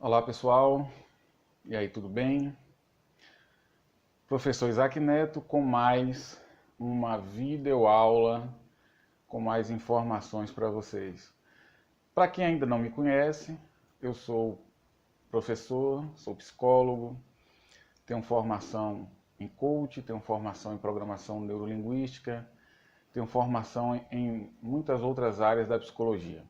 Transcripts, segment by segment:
Olá pessoal, e aí, tudo bem? Professor Isaac Neto com mais uma videoaula com mais informações para vocês. Para quem ainda não me conhece, eu sou professor, sou psicólogo, tenho formação em coach, tenho formação em programação neurolinguística, tenho formação em muitas outras áreas da psicologia.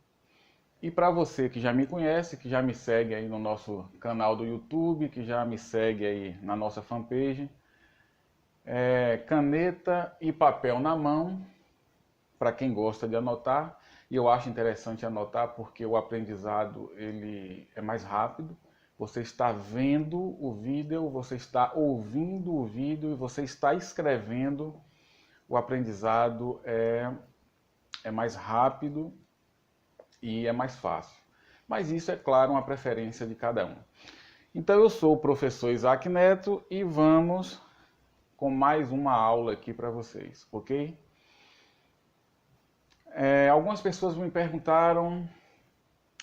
E para você que já me conhece, que já me segue aí no nosso canal do YouTube, que já me segue aí na nossa fanpage, caneta e papel na mão, para quem gosta de anotar. E eu acho interessante anotar porque o aprendizado ele é mais rápido. Você está vendo o vídeo, você está ouvindo o vídeo e você está escrevendo. O aprendizado é mais rápido e é mais fácil. Mas isso é claro uma preferência de cada um. Então eu sou o professor Isaac Neto e vamos com mais uma aula aqui para vocês, ok? Algumas pessoas me perguntaram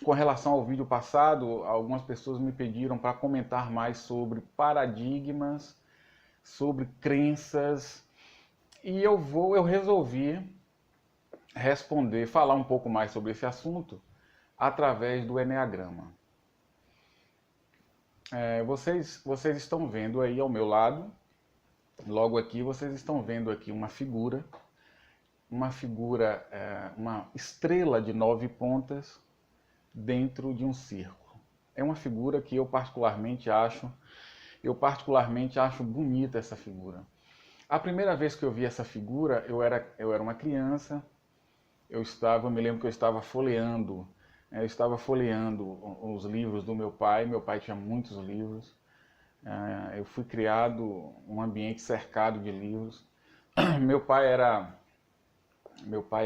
com relação ao vídeo passado, algumas pessoas me pediram para comentar mais sobre paradigmas, sobre crenças, e eu resolvi responder, falar um pouco mais sobre esse assunto através do Eneagrama. Vocês estão vendo aí ao meu lado, logo aqui, vocês estão vendo aqui uma estrela de 9 pontas dentro de um círculo. É uma figura que eu particularmente acho bonita essa figura. A primeira vez que eu vi essa figura, eu era uma criança, eu me lembro que eu estava folheando os livros do meu pai tinha muitos livros, eu fui criado num ambiente cercado de livros. Meu pai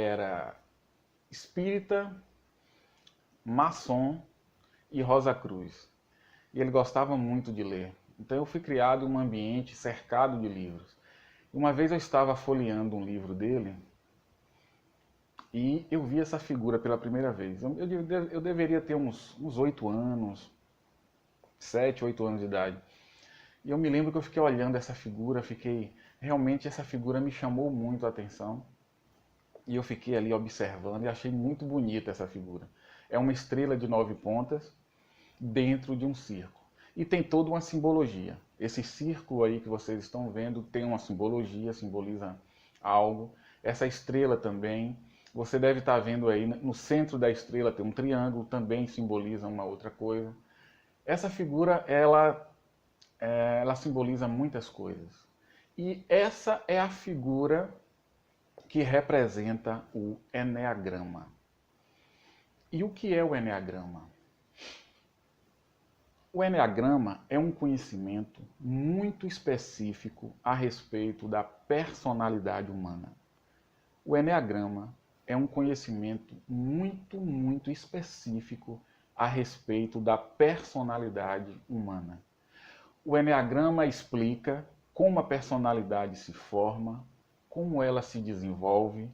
era espírita, maçom e Rosa Cruz. E ele gostava muito de ler. Então eu fui criado em um ambiente cercado de livros. Uma vez eu estava folheando um livro dele e eu vi essa figura pela primeira vez. Eu deveria ter uns 8 anos, 7, 8 anos de idade. E eu me lembro que eu fiquei olhando essa figura, realmente essa figura me chamou muito a atenção. E eu fiquei ali observando e achei muito bonita essa figura. É uma estrela de 9 pontas dentro de um círculo. E tem toda uma simbologia. Esse círculo aí que vocês estão vendo tem uma simbologia, simboliza algo. Essa estrela também, você deve estar vendo aí, no centro da estrela tem um triângulo, também simboliza uma outra coisa. Essa figura, ela simboliza muitas coisas. E essa é a figura que representa o Eneagrama. E o que é o Eneagrama? O Eneagrama é um conhecimento muito específico a respeito da personalidade humana. O Eneagrama é um conhecimento muito específico a respeito da personalidade humana. O Eneagrama explica como a personalidade se forma, como ela se desenvolve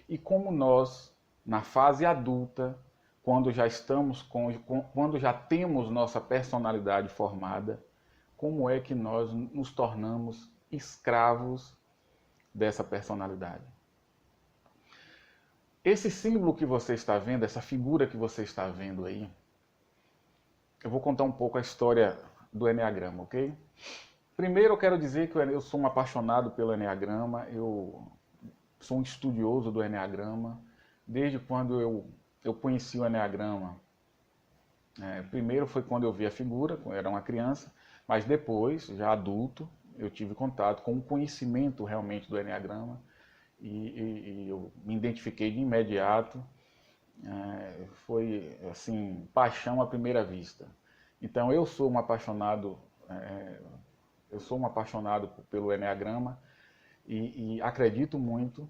e como nós, na fase adulta, quando já temos nossa personalidade formada, como é que nós nos tornamos escravos dessa personalidade. Esse símbolo que você está vendo, essa figura que você está vendo aí, eu vou contar um pouco a história do Eneagrama, ok? Primeiro eu quero dizer que eu sou um apaixonado pelo Eneagrama, eu sou um estudioso do Eneagrama, desde quando eu conheci o Eneagrama. Primeiro foi quando eu vi a figura, quando eu era uma criança, mas depois, já adulto, eu tive contato com o conhecimento realmente do Eneagrama e eu me identifiquei de imediato. Foi assim, paixão à primeira vista. Então eu sou um apaixonado pelo Eneagrama e acredito muito,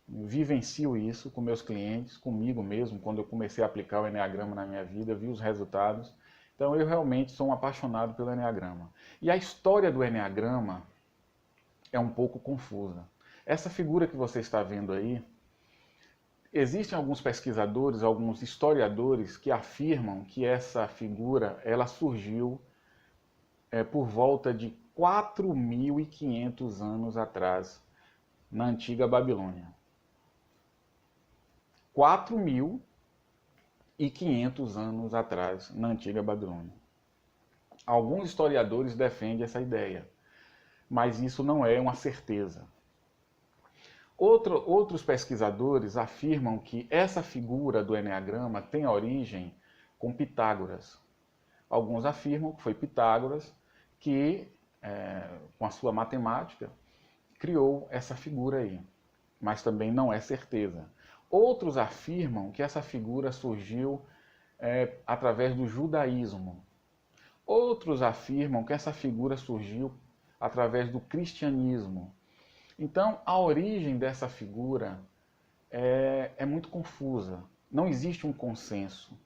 vivencio isso com meus clientes, comigo mesmo, quando eu comecei a aplicar o Eneagrama na minha vida, vi os resultados. Então eu realmente sou um apaixonado pelo Eneagrama. E a história do Eneagrama é um pouco confusa. Essa figura que você está vendo aí, Existem alguns pesquisadores, alguns historiadores que afirmam que essa figura ela surgiu por volta de 4.500 anos atrás, na antiga Babilônia. 4.500 anos atrás, na antiga Babilônia. Alguns historiadores defendem essa ideia, mas isso não é uma certeza. Outros pesquisadores afirmam que essa figura do Eneagrama tem origem com Pitágoras. Alguns afirmam que foi Pitágoras que, com a sua matemática, criou essa figura aí, mas também não é certeza. Outros afirmam que essa figura surgiu através do judaísmo. Outros afirmam que essa figura surgiu através do cristianismo. Então, a origem dessa figura é muito confusa. Não existe um consenso,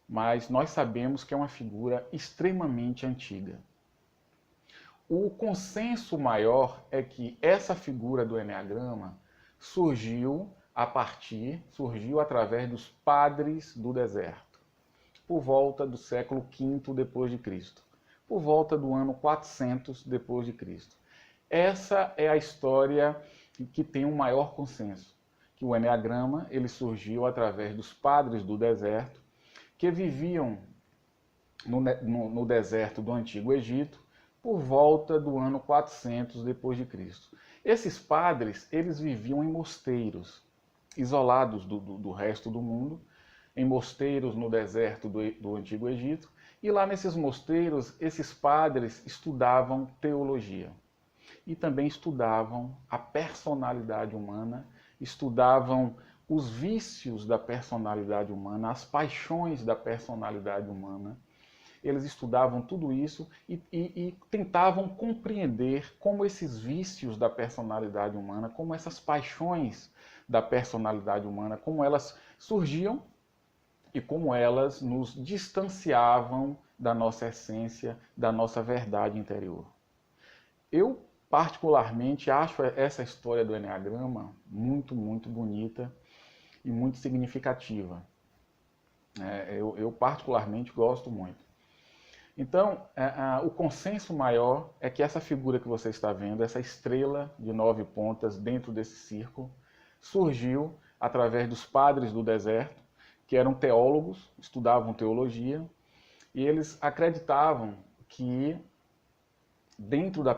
mas nós sabemos que é uma figura extremamente antiga. O consenso maior é que essa figura do Eneagrama surgiu através dos padres do deserto, por volta do século V depois de Cristo, por volta do ano 400 depois de Cristo. Essa é a história que tem um maior consenso, que o Eneagrama ele surgiu através dos padres do deserto, que viviam no deserto do Antigo Egito, por volta do ano 400 depois de Cristo. Esses padres, eles viviam em mosteiros, isolados do resto do mundo, em mosteiros no deserto do Antigo Egito, e lá nesses mosteiros, esses padres estudavam teologia. E também estudavam a personalidade humana, estudavam os vícios da personalidade humana, as paixões da personalidade humana. Eles estudavam tudo isso e tentavam compreender como esses vícios da personalidade humana, como essas paixões da personalidade humana, como elas surgiam e como elas nos distanciavam da nossa essência, da nossa verdade interior. Eu, particularmente, acho essa história do Eneagrama muito, muito bonita e muito significativa. Eu particularmente gosto muito. Então, o consenso maior é que essa figura que você está vendo, essa estrela de 9 pontas dentro desse círculo, surgiu através dos padres do deserto, que eram teólogos, estudavam teologia, e eles acreditavam que dentro da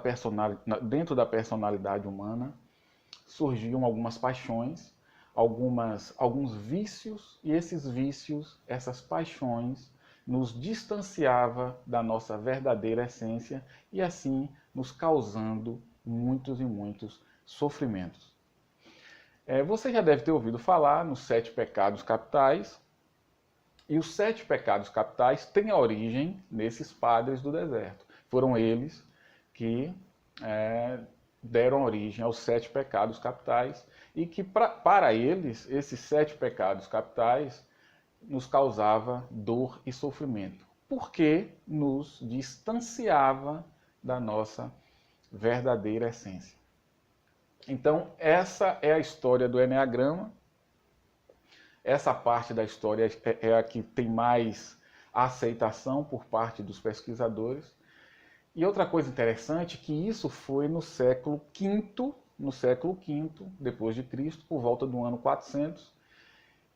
personalidade humana surgiam algumas paixões, alguns vícios, e esses vícios, essas paixões, nos distanciava da nossa verdadeira essência e assim nos causando muitos e muitos sofrimentos. Você já deve ter ouvido falar nos 7 pecados capitais, e os 7 pecados capitais têm a origem nesses padres do deserto. Foram eles que deram origem aos 7 pecados capitais e que para eles, esses 7 pecados capitais nos causava dor e sofrimento, porque nos distanciava da nossa verdadeira essência. Então, essa é a história do Eneagrama. Essa parte da história é a que tem mais aceitação por parte dos pesquisadores. E outra coisa interessante é que isso foi no século V depois de Cristo, por volta do ano 400,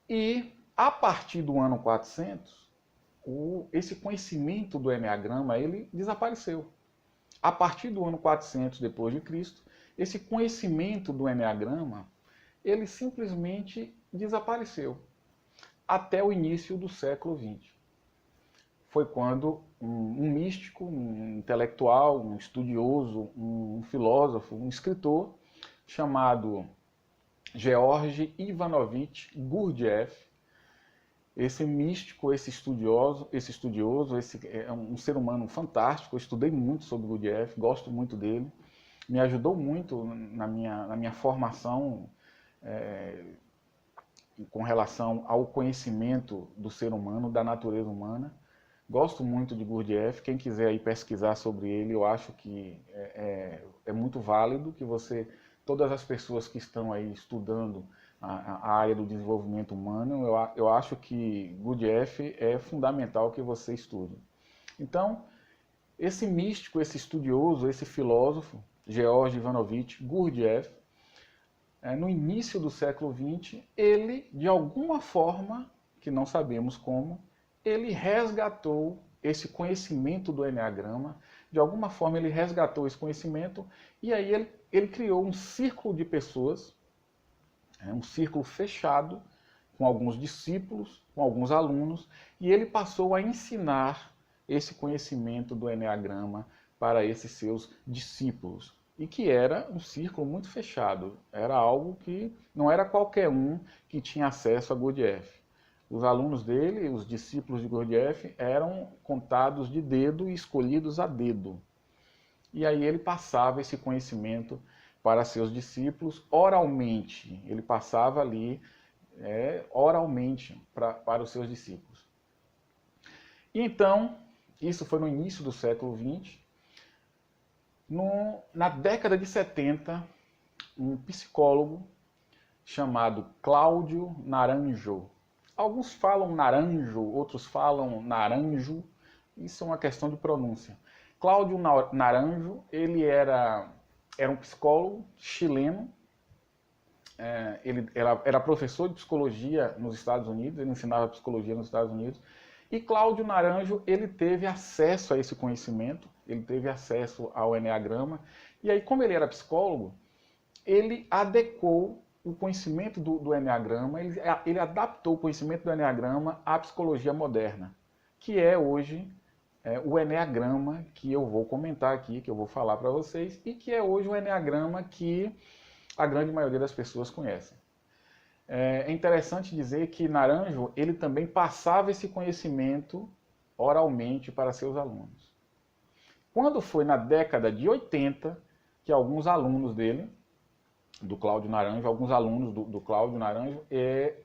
e a partir do ano 400, esse conhecimento do Eneagrama ele desapareceu. A partir do ano 400 depois de Cristo, esse conhecimento do Eneagrama ele simplesmente desapareceu até o início do século XX. Foi quando um místico, um intelectual, um estudioso, um filósofo, um escritor chamado Georgi Ivanovich Gurdjieff, esse místico, esse estudioso, é um ser humano fantástico. Eu estudei muito sobre Gurdjieff, gosto muito dele, me ajudou muito na minha formação com relação ao conhecimento do ser humano, da natureza humana. Gosto muito de Gurdjieff. Quem quiser aí pesquisar sobre ele, eu acho que é muito válido que todas as pessoas que estão aí estudando a área do desenvolvimento humano, eu acho que Gurdjieff é fundamental que você estude. Então, esse místico, esse estudioso, esse filósofo, George Ivanovich Gurdjieff, no início do século XX, ele, de alguma forma, que não sabemos como, ele resgatou esse conhecimento do Eneagrama, de alguma forma ele resgatou esse conhecimento, e aí ele criou um círculo de pessoas, um círculo fechado, com alguns discípulos, com alguns alunos, e ele passou a ensinar esse conhecimento do Eneagrama para esses seus discípulos. E que era um círculo muito fechado, era algo que não era qualquer um que tinha acesso a Gurdjieff. Os alunos dele, os discípulos de Gurdjieff, eram contados de dedo e escolhidos a dedo. E aí ele passava esse conhecimento para seus discípulos oralmente. Ele passava ali oralmente para os seus discípulos. E então, isso foi no início do século XX. Na década de 70, um psicólogo chamado Cláudio Naranjo. Alguns falam Naranjo, outros falam Naranjo. Isso é uma questão de pronúncia. Cláudio Naranjo, ele era um psicólogo chileno. Ele era professor de psicologia nos Estados Unidos, ele ensinava psicologia nos Estados Unidos. E Cláudio Naranjo, ele teve acesso a esse conhecimento, ele teve acesso ao Eneagrama. E aí, como ele era psicólogo, ele adequou o conhecimento do Eneagrama, ele adaptou o conhecimento do Eneagrama à psicologia moderna, que é hoje o Eneagrama que eu vou comentar aqui, que eu vou falar para vocês, e que é hoje o Eneagrama que a grande maioria das pessoas conhecem. É interessante dizer que Naranjo, ele também passava esse conhecimento oralmente para seus alunos. Quando foi na década de 80, que alguns alunos dele, do Cláudio Naranjo, alguns alunos do Cláudio Naranjo,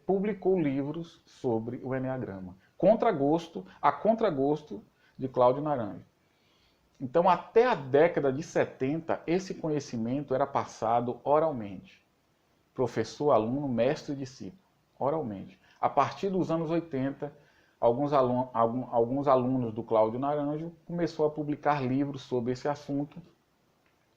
publicou livros sobre o Eneagrama, a contragosto de Cláudio Naranjo. Então, até a década de 70, esse conhecimento era passado oralmente. Professor, aluno, mestre e discípulo, oralmente. A partir dos anos 80, alguns alunos do Cláudio Naranjo começou a publicar livros sobre esse assunto,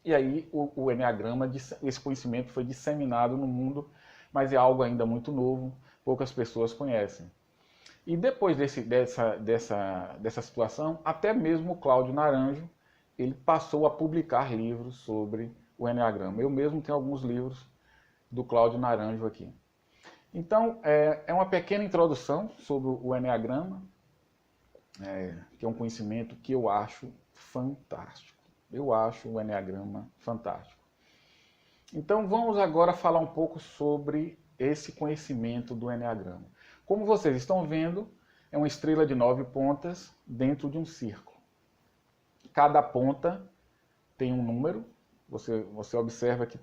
e aí o Eneagrama, esse conhecimento foi disseminado no mundo, mas é algo ainda muito novo, poucas pessoas conhecem. E depois dessa situação, até mesmo o Cláudio Naranjo, ele passou a publicar livros sobre o Eneagrama. Eu mesmo tenho alguns livros do Cláudio Naranjo aqui. Então, é uma pequena introdução sobre o Eneagrama, que é um conhecimento que eu acho fantástico. Eu acho o Eneagrama fantástico. Então, vamos agora falar um pouco sobre esse conhecimento do Eneagrama. Como vocês estão vendo, é uma estrela de 9 pontas dentro de um círculo. Cada ponta tem um número, você observa que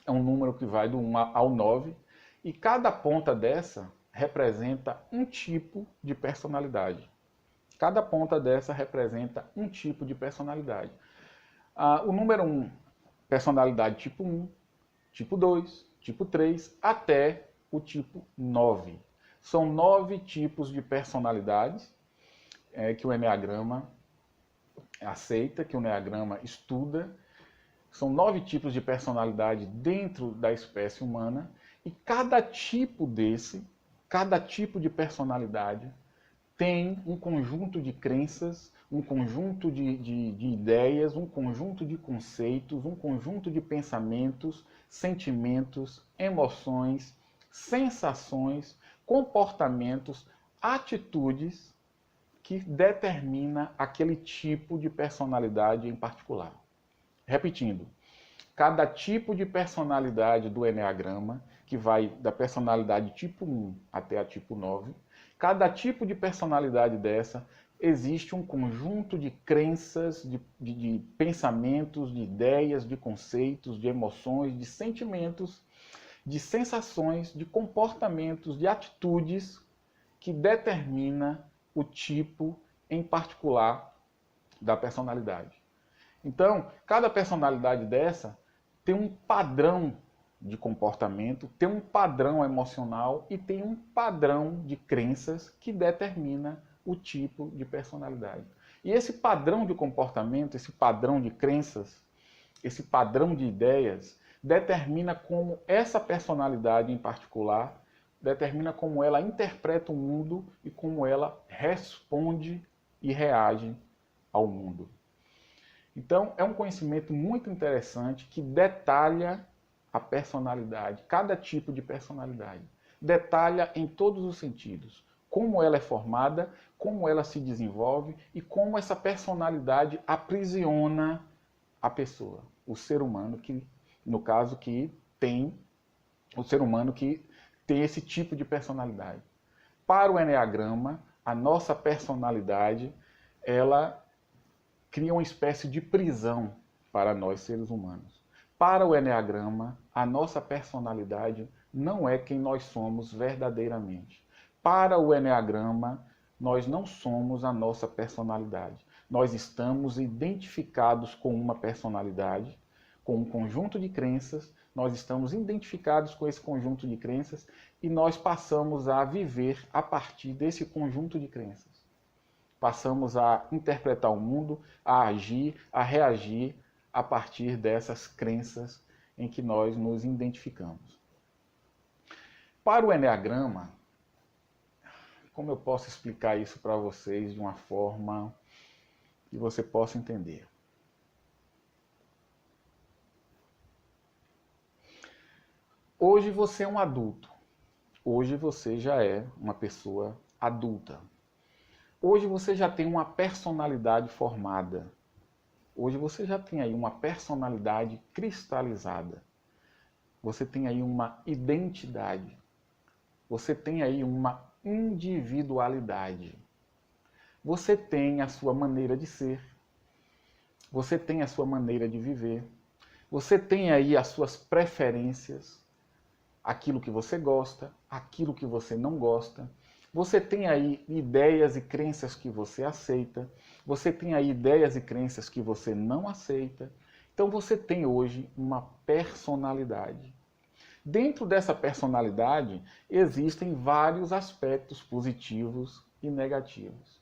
é um número que vai do 1 ao 9, e cada ponta dessa representa um tipo de personalidade. Cada ponta dessa representa um tipo de personalidade. O número 1, personalidade tipo 1, tipo 2, tipo 3, até o tipo 9. São 9 tipos de personalidades que o Eneagrama aceita, que o Eneagrama estuda. São 9 tipos de personalidade dentro da espécie humana, e cada tipo de personalidade tem um conjunto de crenças, um conjunto de ideias, um conjunto de conceitos, um conjunto de pensamentos, sentimentos, emoções, sensações, comportamentos, atitudes que determina aquele tipo de personalidade em particular. Repetindo, cada tipo de personalidade do Eneagrama, que vai da personalidade tipo 1 até a tipo 9, cada tipo de personalidade dessa existe um conjunto de crenças, de pensamentos, de ideias, de conceitos, de emoções, de sentimentos, de sensações, de comportamentos, de atitudes que determina o tipo em particular da personalidade. Então, cada personalidade dessa tem um padrão de comportamento, tem um padrão emocional e tem um padrão de crenças que determina o tipo de personalidade. E esse padrão de comportamento, esse padrão de crenças, esse padrão de ideias, determina como essa personalidade em particular, determina como ela interpreta o mundo e como ela responde e reage ao mundo. Então, é um conhecimento muito interessante que detalha a personalidade, cada tipo de personalidade. Detalha em todos os sentidos como ela é formada, como ela se desenvolve e como essa personalidade aprisiona a pessoa, o ser humano que, no caso, que tem o ser humano que tem esse tipo de personalidade. Para o Enneagrama, a nossa personalidade, ela cria uma espécie de prisão para nós seres humanos. Para o Enneagrama, a nossa personalidade não é quem nós somos verdadeiramente. Para o Enneagrama, nós não somos a nossa personalidade. Nós estamos identificados com uma personalidade, com um conjunto de crenças, nós estamos identificados com esse conjunto de crenças e nós passamos a viver a partir desse conjunto de crenças. Passamos a interpretar o mundo, a agir, a reagir a partir dessas crenças em que nós nos identificamos. Para o Enneagrama, como eu posso explicar isso para vocês de uma forma que você possa entender? Hoje você é um adulto. Hoje você já é uma pessoa adulta. Hoje você já tem uma personalidade formada. Hoje você já tem aí uma personalidade cristalizada. Você tem aí uma identidade. Você tem aí uma individualidade. Você tem a sua maneira de ser. Você tem a sua maneira de viver. Você tem aí as suas preferências, aquilo que você gosta, aquilo que você não gosta. Você tem aí ideias e crenças que você aceita. Você tem aí ideias e crenças que você não aceita. Então você tem hoje uma personalidade. Dentro dessa personalidade existem vários aspectos positivos e negativos.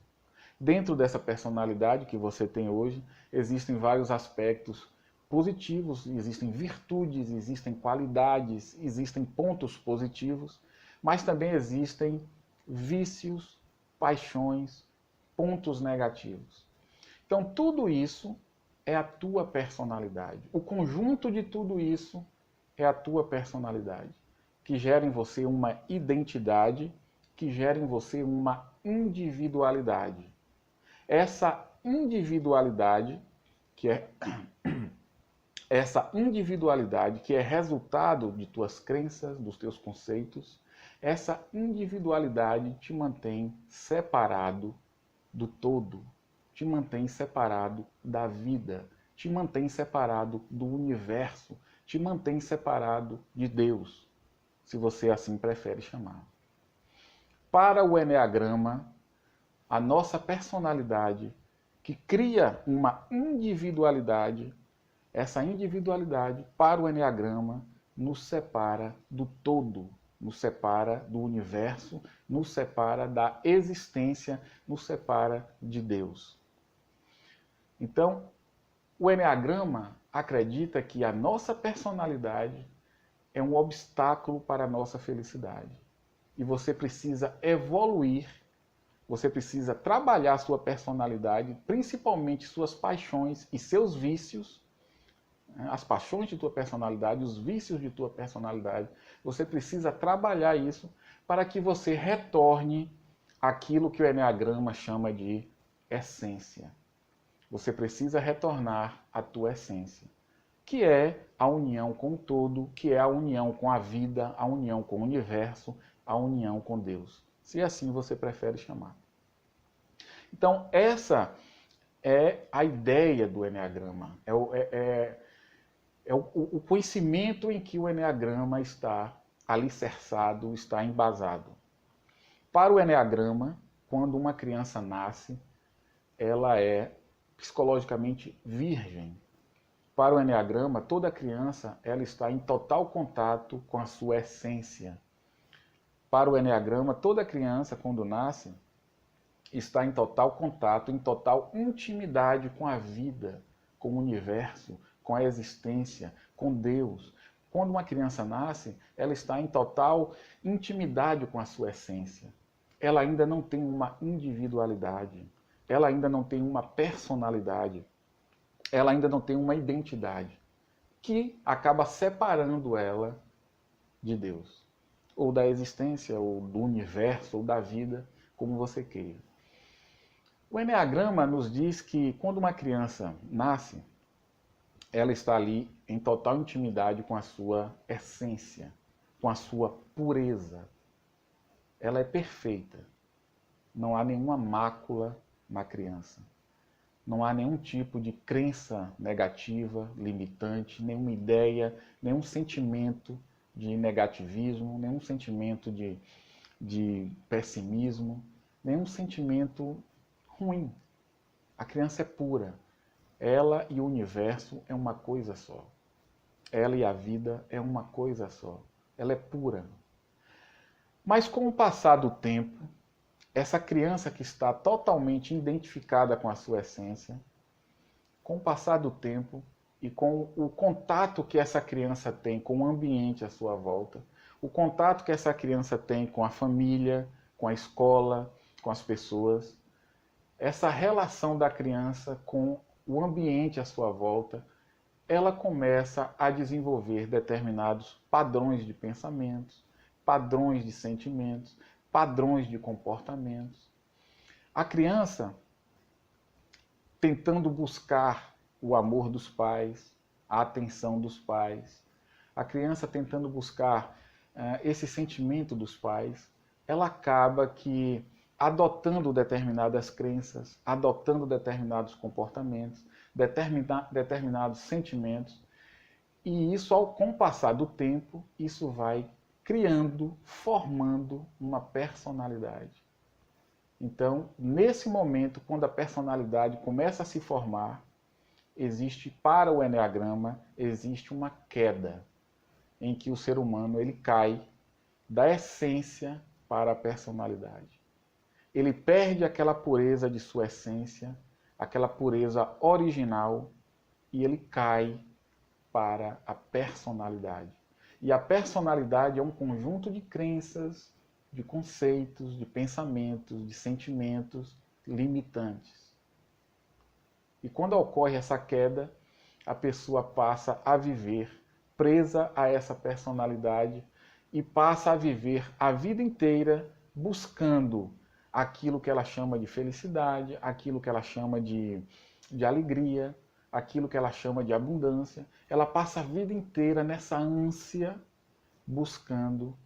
Dentro dessa personalidade que você tem hoje existem vários aspectos positivos, existem virtudes, existem qualidades, existem pontos positivos, mas também existem vícios, paixões, pontos negativos. Então, tudo isso é a tua personalidade. O conjunto de tudo isso é a tua personalidade, que gera em você uma identidade, que gera em você uma individualidade. Essa individualidade, que é resultado de tuas crenças, dos teus conceitos, essa individualidade te mantém separado do todo, te mantém separado da vida, te mantém separado do universo, te mantém separado de Deus, se você assim prefere chamar. Para o Enneagrama, a nossa personalidade, que cria uma individualidade, essa individualidade, para o Enneagrama, nos separa do todo, nos separa do universo, nos separa da existência, nos separa de Deus. Então, o Enneagrama acredita que a nossa personalidade é um obstáculo para a nossa felicidade. E você precisa evoluir, você precisa trabalhar a sua personalidade, principalmente suas paixões e seus vícios, as paixões de tua personalidade, os vícios de tua personalidade. Você precisa trabalhar isso para que você retorne àquilo que o Enneagrama chama de essência. Você precisa retornar à tua essência, que é a união com o todo, que é a união com a vida, a união com o universo, a união com Deus, se assim você prefere chamar. Então, essa é a ideia do Enneagrama, é o conhecimento em que o Enneagrama está alicerçado, está embasado. Para o Enneagrama, quando uma criança nasce, ela é psicologicamente virgem. Para o Eneagrama, toda criança ela está em total contato com a sua essência. Para o Eneagrama, toda criança, quando nasce, está em total contato, em total intimidade com a vida, com o universo, com a existência, com Deus. Quando uma criança nasce, ela está em total intimidade com a sua essência. Ela ainda não tem uma individualidade, ela ainda não tem uma personalidade, ela ainda não tem uma identidade, que acaba separando ela de Deus, ou da existência, ou do universo, ou da vida, como você queira. O Eneagrama nos diz que quando uma criança nasce, ela está ali em total intimidade com a sua essência, com a sua pureza. Ela é perfeita. Não há nenhuma mácula na criança. Não há nenhum tipo de crença negativa, limitante, nenhuma ideia, nenhum sentimento de negativismo, nenhum sentimento de pessimismo, nenhum sentimento ruim. A criança é pura. Ela e o universo é uma coisa só. Ela e a vida é uma coisa só. Ela é pura. Mas com o passar do tempo, essa criança que está totalmente identificada com a sua essência, com o passar do tempo e com o contato que essa criança tem com o ambiente à sua volta, o contato que essa criança tem com a família, com a escola, com as pessoas, essa relação da criança com o ambiente à sua volta, ela começa a desenvolver determinados padrões de pensamentos, padrões de sentimentos, padrões de comportamentos. A criança tentando buscar o amor dos pais, a atenção dos pais, a criança tentando buscar esse sentimento dos pais, ela acaba que adotando determinadas crenças, adotando determinados comportamentos, determinados sentimentos, e isso, com o passar do tempo, isso vai criando, formando uma personalidade. Então, nesse momento, quando a personalidade começa a se formar, existe, para o Eneagrama, existe uma queda, em que o ser humano ele cai da essência para a personalidade. Ele perde aquela pureza de sua essência, aquela pureza original, e ele cai para a personalidade. E a personalidade é um conjunto de crenças, de conceitos, de pensamentos, de sentimentos limitantes. E quando ocorre essa queda, a pessoa passa a viver presa a essa personalidade e passa a viver a vida inteira buscando aquilo que ela chama de felicidade, aquilo que ela chama de alegria, aquilo que ela chama de abundância. Ela passa a vida inteira nessa ânsia, buscando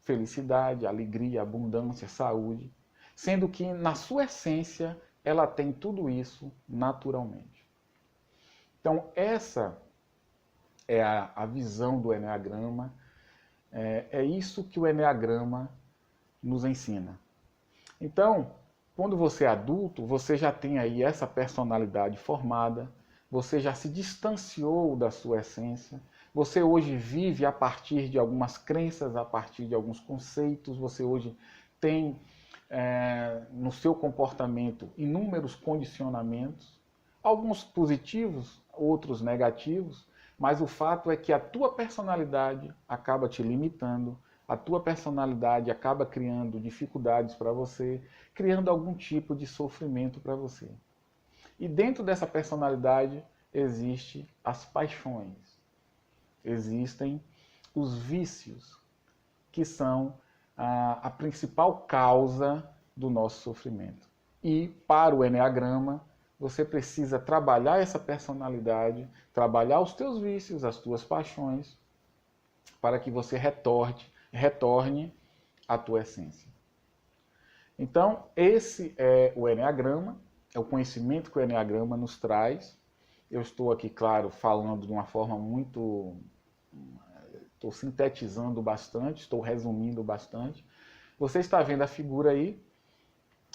felicidade, alegria, abundância, saúde, sendo que na sua essência ela tem tudo isso naturalmente. Então essa é a visão do Eneagrama, é isso que o Eneagrama nos ensina. Então, quando você é adulto, você já tem aí essa personalidade formada, você já se distanciou da sua essência, você hoje vive a partir de algumas crenças, a partir de alguns conceitos, você hoje tem no seu comportamento inúmeros condicionamentos, alguns positivos, outros negativos, mas o fato é que a tua personalidade acaba te limitando, a tua personalidade acaba criando dificuldades para você, criando algum tipo de sofrimento para você. E dentro dessa personalidade existem as paixões, existem os vícios, que são a principal causa do nosso sofrimento. E para o Eneagrama, você precisa trabalhar essa personalidade, trabalhar os teus vícios, as tuas paixões, para que você retorne à tua essência. Então, esse é o Eneagrama, é o conhecimento que o Eneagrama nos traz. Eu estou aqui, claro, falando de uma forma muito... Estou sintetizando bastante, estou resumindo bastante. Você está vendo a figura aí,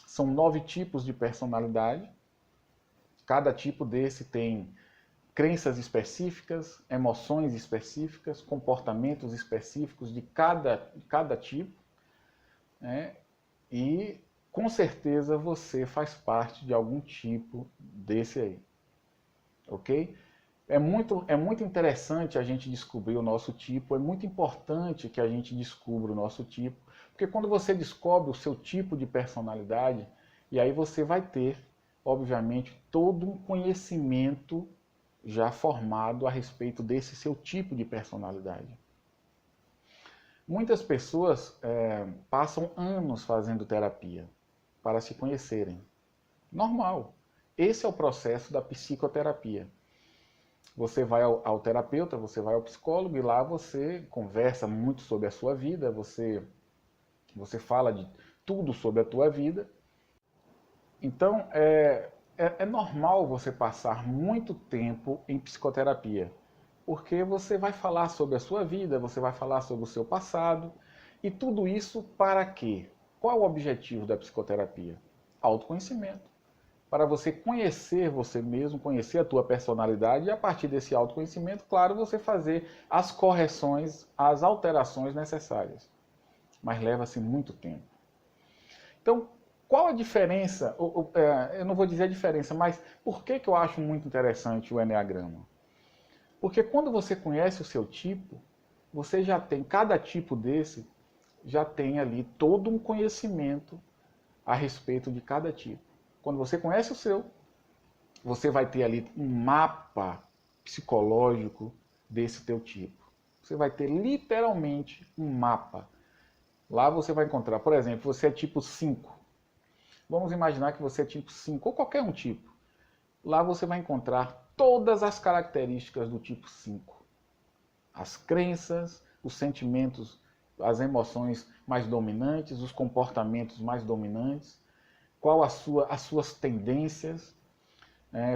são 9 tipos de personalidade. Cada tipo desse tem crenças específicas, emoções específicas, comportamentos específicos de cada tipo, né? E com certeza você faz parte de algum tipo desse aí, ok? É muito interessante a gente descobrir o nosso tipo, é muito importante que a gente descubra o nosso tipo, porque quando você descobre o seu tipo de personalidade, e aí você vai ter, obviamente, todo um conhecimento já formado a respeito desse seu tipo de personalidade. Muitas pessoas passam anos fazendo terapia para se conhecerem. Normal. Esse é o processo da psicoterapia. Você vai ao terapeuta, você vai ao psicólogo e lá você conversa muito sobre a sua vida, você fala de tudo sobre a tua vida. Então, é normal você passar muito tempo em psicoterapia, porque você vai falar sobre a sua vida, você vai falar sobre o seu passado, e tudo isso para quê? Qual é o objetivo da psicoterapia? Autoconhecimento. Para você conhecer você mesmo, conhecer a tua personalidade, e a partir desse autoconhecimento, claro, você fazer as correções, as alterações necessárias. Mas leva-se muito tempo. Então, qual a diferença? Eu não vou dizer a diferença, mas por que eu acho muito interessante o Enneagrama? Porque quando você conhece o seu tipo, você já tem, cada tipo desse, já tem ali todo um conhecimento a respeito de cada tipo. Quando você conhece o seu, você vai ter ali um mapa psicológico desse teu tipo. Você vai ter literalmente um mapa. Lá você vai encontrar, por exemplo, você é tipo 5. Vamos imaginar que você é tipo 5, ou qualquer um tipo. Lá você vai encontrar todas as características do tipo 5. As crenças, os sentimentos, as emoções mais dominantes, os comportamentos mais dominantes, qual as suas tendências,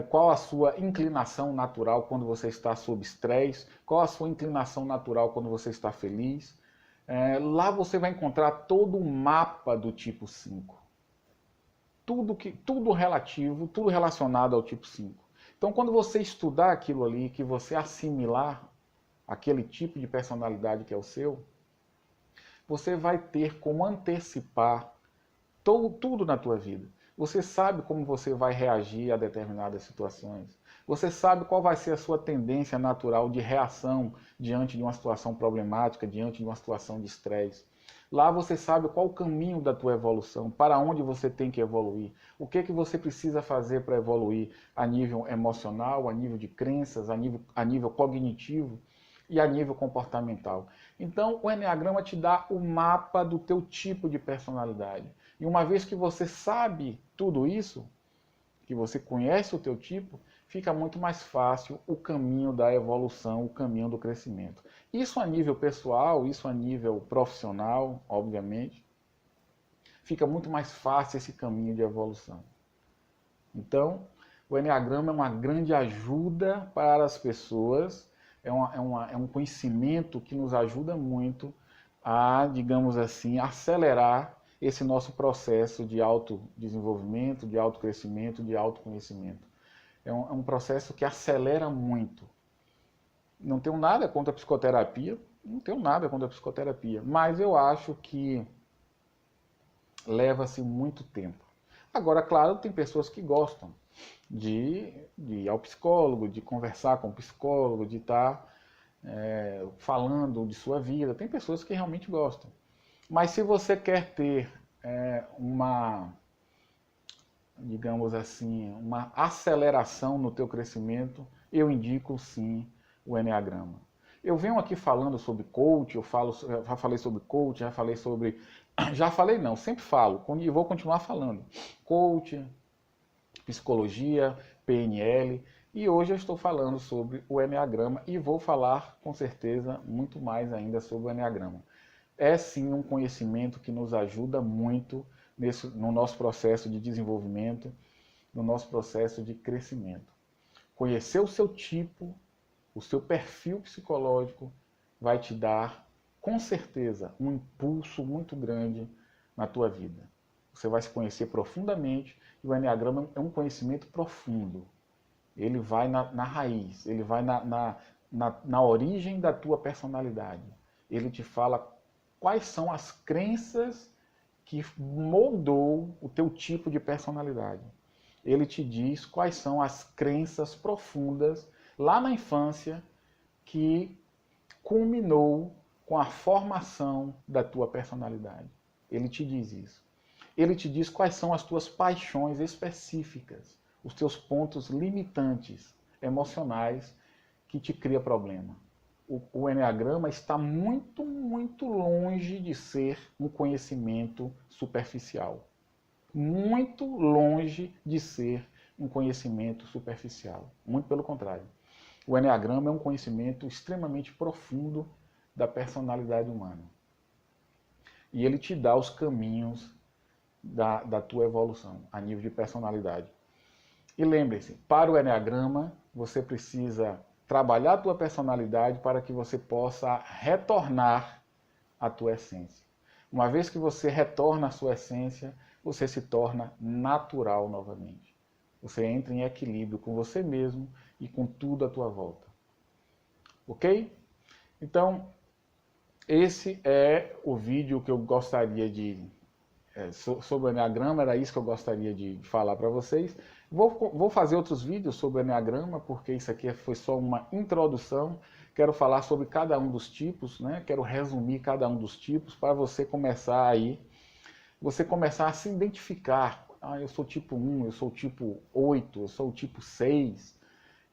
qual a sua inclinação natural quando você está sob estresse, qual a sua inclinação natural quando você está feliz. Lá você vai encontrar todo o mapa do tipo 5. Tudo relativo, tudo relacionado ao tipo 5. Então, quando você estudar aquilo ali, que você assimilar aquele tipo de personalidade que é o seu, você vai ter como antecipar tudo na tua vida. Você sabe como você vai reagir a determinadas situações. Você sabe qual vai ser a sua tendência natural de reação diante de uma situação problemática, diante de uma situação de estresse. Lá você sabe qual o caminho da tua evolução, para onde você tem que evoluir, o que você precisa fazer para evoluir a nível emocional, a nível de crenças, a nível cognitivo e a nível comportamental. Então, o Enneagrama te dá o mapa do teu tipo de personalidade. E uma vez que você sabe tudo isso, que você conhece o teu tipo, fica muito mais fácil o caminho da evolução, o caminho do crescimento. Isso a nível pessoal, isso a nível profissional, obviamente, fica muito mais fácil esse caminho de evolução. Então, o Enneagrama é uma grande ajuda para as pessoas, é um conhecimento que nos ajuda muito a, digamos assim, acelerar esse nosso processo de autodesenvolvimento, de autocrescimento, de autoconhecimento. É um processo que acelera muito. Não tenho nada contra a psicoterapia, não tenho nada contra a psicoterapia, mas eu acho que leva-se muito tempo. Agora, claro, tem pessoas que gostam de ir ao psicólogo, de conversar com o psicólogo, de estar falando de sua vida. Tem pessoas que realmente gostam. Mas se você quer ter digamos assim, uma aceleração no teu crescimento, eu indico sim o Enneagrama. Eu venho aqui falando sobre coach, já falei sobre coach, já falei não, sempre falo, e vou continuar falando. Coach, psicologia, PNL, e hoje eu estou falando sobre o Enneagrama e vou falar com certeza muito mais ainda sobre o Enneagrama. É sim um conhecimento que nos ajuda muito no nosso processo de desenvolvimento, no nosso processo de crescimento. Conhecer o seu tipo, o seu perfil psicológico, vai te dar, com certeza, um impulso muito grande na tua vida. Você vai se conhecer profundamente e o Enneagrama é um conhecimento profundo. Ele vai na raiz, ele vai na origem da tua personalidade. Ele te fala quais são as crenças que moldou o teu tipo de personalidade. Ele te diz quais são as crenças profundas lá na infância que culminou com a formação da tua personalidade. Ele te diz isso. Ele te diz quais são as tuas paixões específicas, os teus pontos limitantes emocionais que te cria problema. O Eneagrama está muito, muito longe de ser um conhecimento superficial. Muito longe de ser um conhecimento superficial. Muito pelo contrário. O Eneagrama é um conhecimento extremamente profundo da personalidade humana. E ele te dá os caminhos da tua evolução a nível de personalidade. E lembre-se, para o Eneagrama, você precisa trabalhar a tua personalidade para que você possa retornar à tua essência. Uma vez que você retorna à sua essência, você se torna natural novamente. Você entra em equilíbrio com você mesmo e com tudo à tua volta. Ok? Então, esse é o vídeo que eu gostaria de... sobre o Eneagrama, era isso que eu gostaria de falar para vocês. Vou fazer outros vídeos sobre o Eneagrama, porque isso aqui foi só uma introdução. Quero falar sobre cada um dos tipos, né? Quero resumir cada um dos tipos para você começar a se identificar. Ah, eu sou tipo 1, eu sou tipo 8, eu sou tipo 6.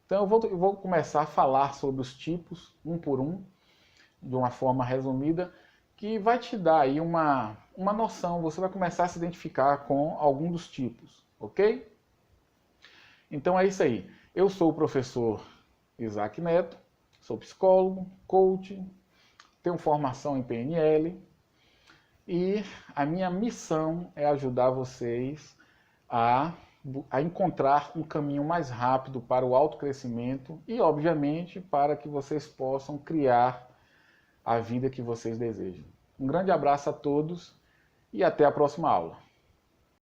Então eu vou começar a falar sobre os tipos, um por um, de uma forma resumida, que vai te dar aí uma noção, você vai começar a se identificar com algum dos tipos, ok? Então é isso aí. Eu sou o professor Isaac Neto, sou psicólogo, coach, tenho formação em PNL e a minha missão é ajudar vocês a encontrar um caminho mais rápido para o autocrescimento e, obviamente, para que vocês possam criar a vida que vocês desejam. Um grande abraço a todos e até a próxima aula.